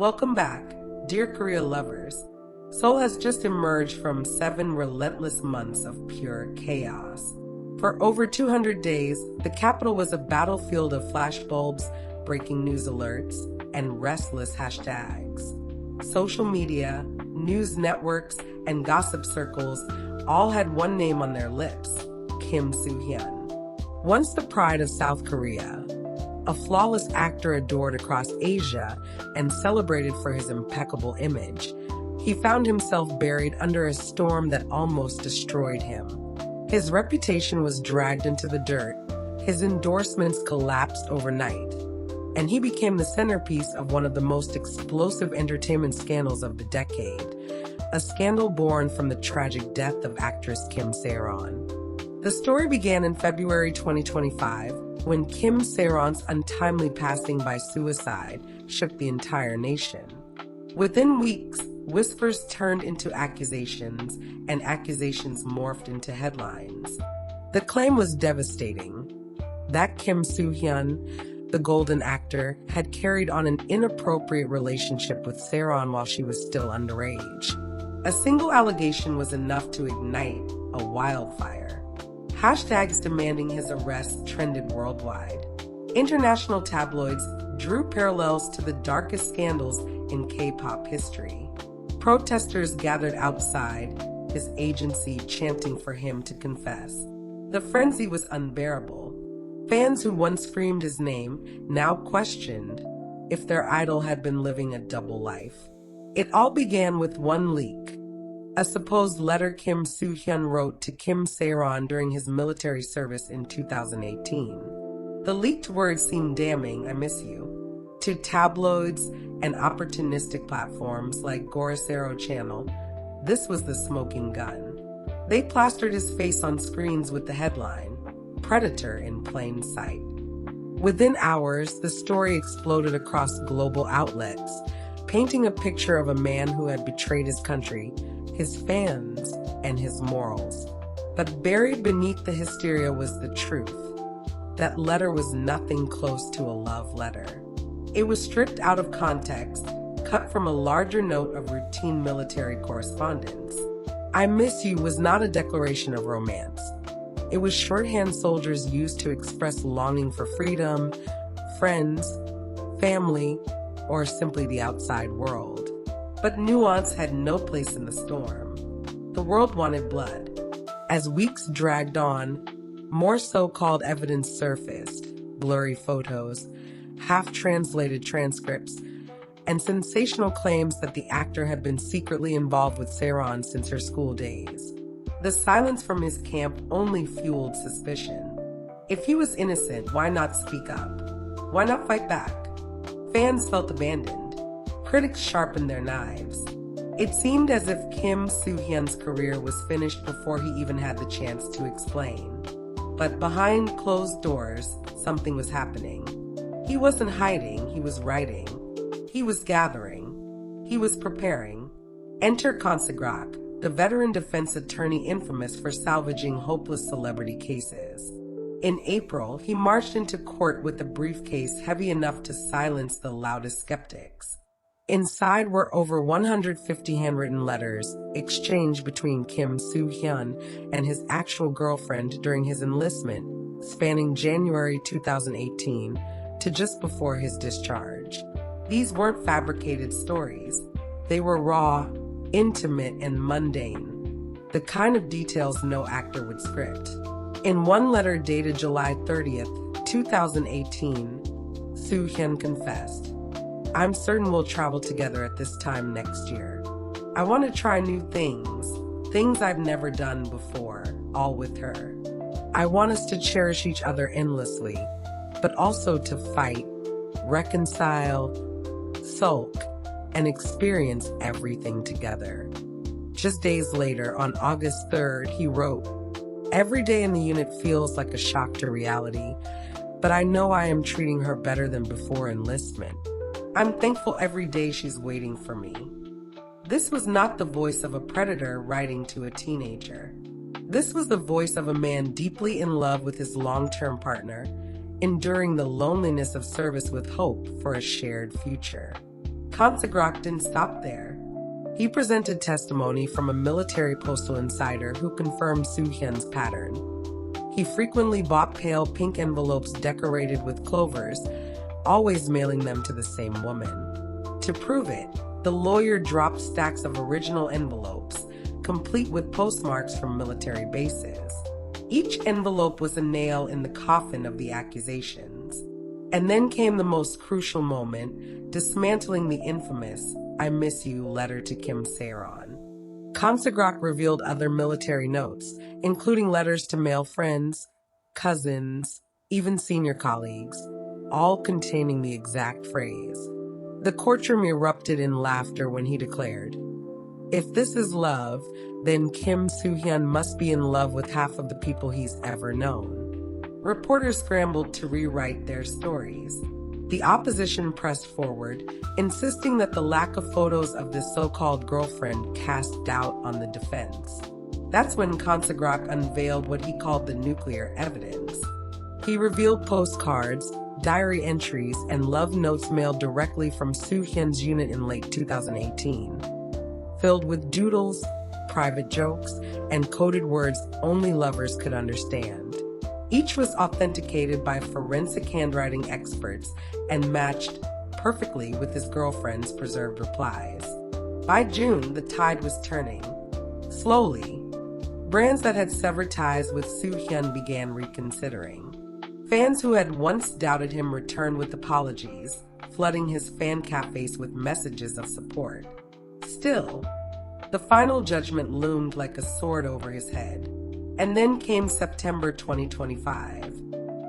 Welcome back, dear Korea lovers. Seoul has just emerged from 7 relentless months of pure chaos. For over 200 days, the capital was a battlefield of flashbulbs, breaking news alerts, and restless hashtags. Social media, news networks, and gossip circles all had one name on their lips: Kim Sae-ron. Once the pride of South Korea, a flawless actor adored across Asia and celebrated for his impeccable image, he found himself buried under a storm that almost destroyed him. His reputation was dragged into the dirt, his endorsements collapsed overnight, and he became the centerpiece of one of the most explosive entertainment scandals of the decade, a scandal born from the tragic death of actress Kim Sae-ron. The story began in February 2025, when Kim Sae-ron's untimely passing by suicide shook the entire nation. Within weeks, whispers turned into accusations, and accusations morphed into headlines. The claim was devastating: that Kim Soo-hyun, the golden actor, had carried on an inappropriate relationship with Sae-ron while she was still underage. A single allegation was enough to ignite a wildfire. Hashtags demanding his arrest trended worldwide. International tabloids drew parallels to the darkest scandals in K-pop history. Protesters gathered outside his agency chanting for him to confess. The frenzy was unbearable. Fans who once screamed his name now questioned if their idol had been living a double life. It all began with one leak: a supposed letter Kim Soo-hyun wrote to Kim Sae-ron during his military service in 2018. The leaked words seemed damning, "I miss you," to tabloids and opportunistic platforms like Gorosero Channel. This was the smoking gun. They plastered his face on screens with the headline, "Predator in Plain Sight." Within hours, the story exploded across global outlets, painting a picture of a man who had betrayed his country, his fans, and his morals. But buried beneath the hysteria was the truth. That letter was nothing close to a love letter. It was stripped out of context, cut from a larger note of routine military correspondence. "I miss you" was not a declaration of romance. It was shorthand soldiers used to express longing for freedom, friends, family, or simply the outside world. But nuance had no place in the storm. The world wanted blood. As weeks dragged on, more so-called evidence surfaced: blurry photos, half-translated transcripts, and sensational claims that the actor had been secretly involved with Sae-ron since her school days. The silence from his camp only fueled suspicion. If he was innocent, why not speak up? Why not fight back? Fans felt abandoned. Critics sharpened their knives. It seemed as if Kim Soo-hyun's career was finished before he even had the chance to explain. But behind closed doors, something was happening. He wasn't hiding, he was writing. He was gathering. He was preparing. Enter Consagrak, the veteran defense attorney infamous for salvaging hopeless celebrity cases. In April, he marched into court with a briefcase heavy enough to silence the loudest skeptics. Inside were over 150 handwritten letters exchanged between Kim Soo-hyun and his actual girlfriend during his enlistment, spanning January 2018 to just before his discharge. These weren't fabricated stories. They were raw, intimate, and mundane, the kind of details no actor would script. In one letter dated July 30th, 2018, Soo-hyun confessed, "I'm certain we'll travel together at this time next year. I want to try new things I've never done before, all with her. I want us to cherish each other endlessly, but also to fight, reconcile, sulk, and experience everything together." Just days later, on August 3rd, he wrote, "Every day in the unit feels like a shock to reality, but I know I am treating her better than before enlistment. I'm thankful every day she's waiting for me." This was not the voice of a predator writing to a teenager. This was the voice of a man deeply in love with his long-term partner, enduring the loneliness of service with hope for a shared future. Kim Sae-ron didn't stop there. He presented testimony from a military postal insider who confirmed Soo-hyun's pattern. He frequently bought pale pink envelopes decorated with clovers, always mailing them to the same woman. To prove it, the lawyer dropped stacks of original envelopes, complete with postmarks from military bases. Each envelope was a nail in the coffin of the accusations. And then came the most crucial moment, dismantling the infamous "I miss you" letter to Kim Sae-ron. Kim Sae-ron revealed other military notes, including letters to male friends, cousins, even senior colleagues, all containing the exact phrase. The courtroom erupted in laughter when he declared, "If this is love, then Kim Soo-hyun must be in love with half of the people he's ever known." Reporters scrambled to rewrite their stories. The opposition pressed forward, insisting that the lack of photos of this so-called girlfriend cast doubt on the defense. That's when Kim Sae-ron unveiled what he called the nuclear evidence. He revealed postcards, diary entries, and love notes mailed directly from Soo-hyun's unit in late 2018, filled with doodles, private jokes, and coded words only lovers could understand. Each was authenticated by forensic handwriting experts and matched perfectly with his girlfriend's preserved replies. By June, the tide was turning. Slowly, brands that had severed ties with Soo-hyun began reconsidering. Fans who had once doubted him returned with apologies, flooding his fan cafes with messages of support. Still, the final judgment loomed like a sword over his head. And then came September 2025.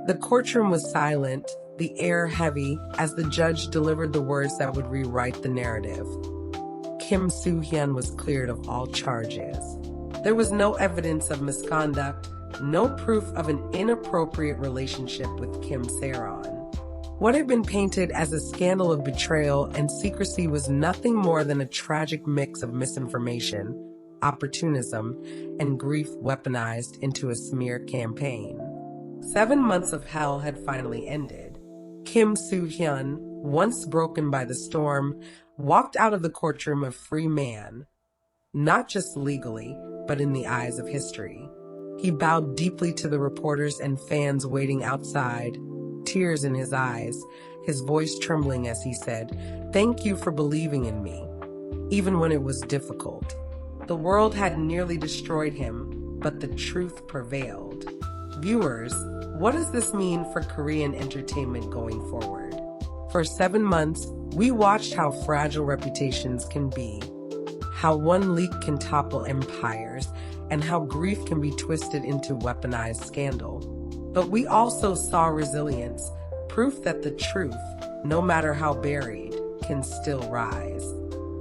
The courtroom was silent, the air heavy, as the judge delivered the words that would rewrite the narrative. Kim Soo-hyun was cleared of all charges. There was no evidence of misconduct, no proof of an inappropriate relationship with Kim Sae-ron. What had been painted as a scandal of betrayal and secrecy was nothing more than a tragic mix of misinformation, opportunism, and grief weaponized into a smear campaign. 7 months of hell had finally ended. Kim Soo-hyun, once broken by the storm, walked out of the courtroom a free man, not just legally, but in the eyes of history. He bowed deeply to the reporters and fans waiting outside, tears in his eyes, his voice trembling as he said, "Thank you for believing in me, even when it was difficult." The world had nearly destroyed him, but the truth prevailed. Viewers, what does this mean for Korean entertainment going forward? For 7 months, we watched how fragile reputations can be, how one leak can topple empires, and how grief can be twisted into weaponized scandal. But we also saw resilience, proof that the truth, no matter how buried, can still rise.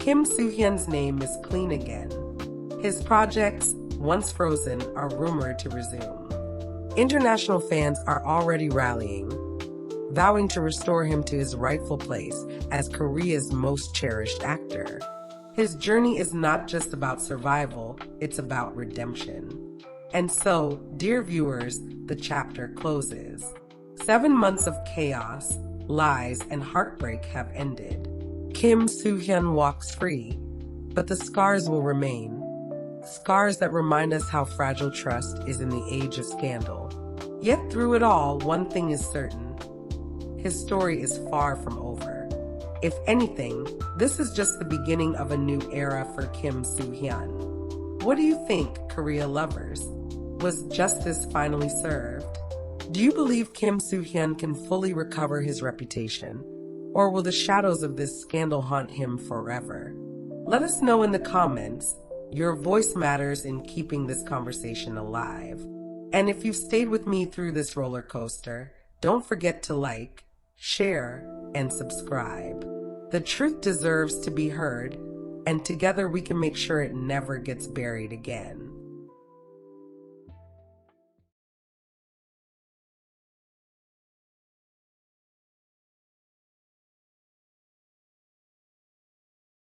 Kim Soo-hyun's name is clean again. His projects, once frozen, are rumored to resume. International fans are already rallying, vowing to restore him to his rightful place as Korea's most cherished actor. His journey is not just about survival, it's about redemption. And so, dear viewers, the chapter closes. 7 months of chaos, lies, and heartbreak have ended. Kim Soo-hyun walks free, but the scars will remain. Scars that remind us how fragile trust is in the age of scandal. Yet through it all, one thing is certain. His story is far from over. If anything, this is just the beginning of a new era for Kim Soo-hyun. What do you think, Korea lovers? Was justice finally served? Do you believe Kim Soo-hyun can fully recover his reputation? Or will the shadows of this scandal haunt him forever? Let us know in the comments. Your voice matters in keeping this conversation alive. And if you've stayed with me through this roller coaster, don't forget to like, share, and subscribe. The truth deserves to be heard, and together we can make sure it never gets buried again.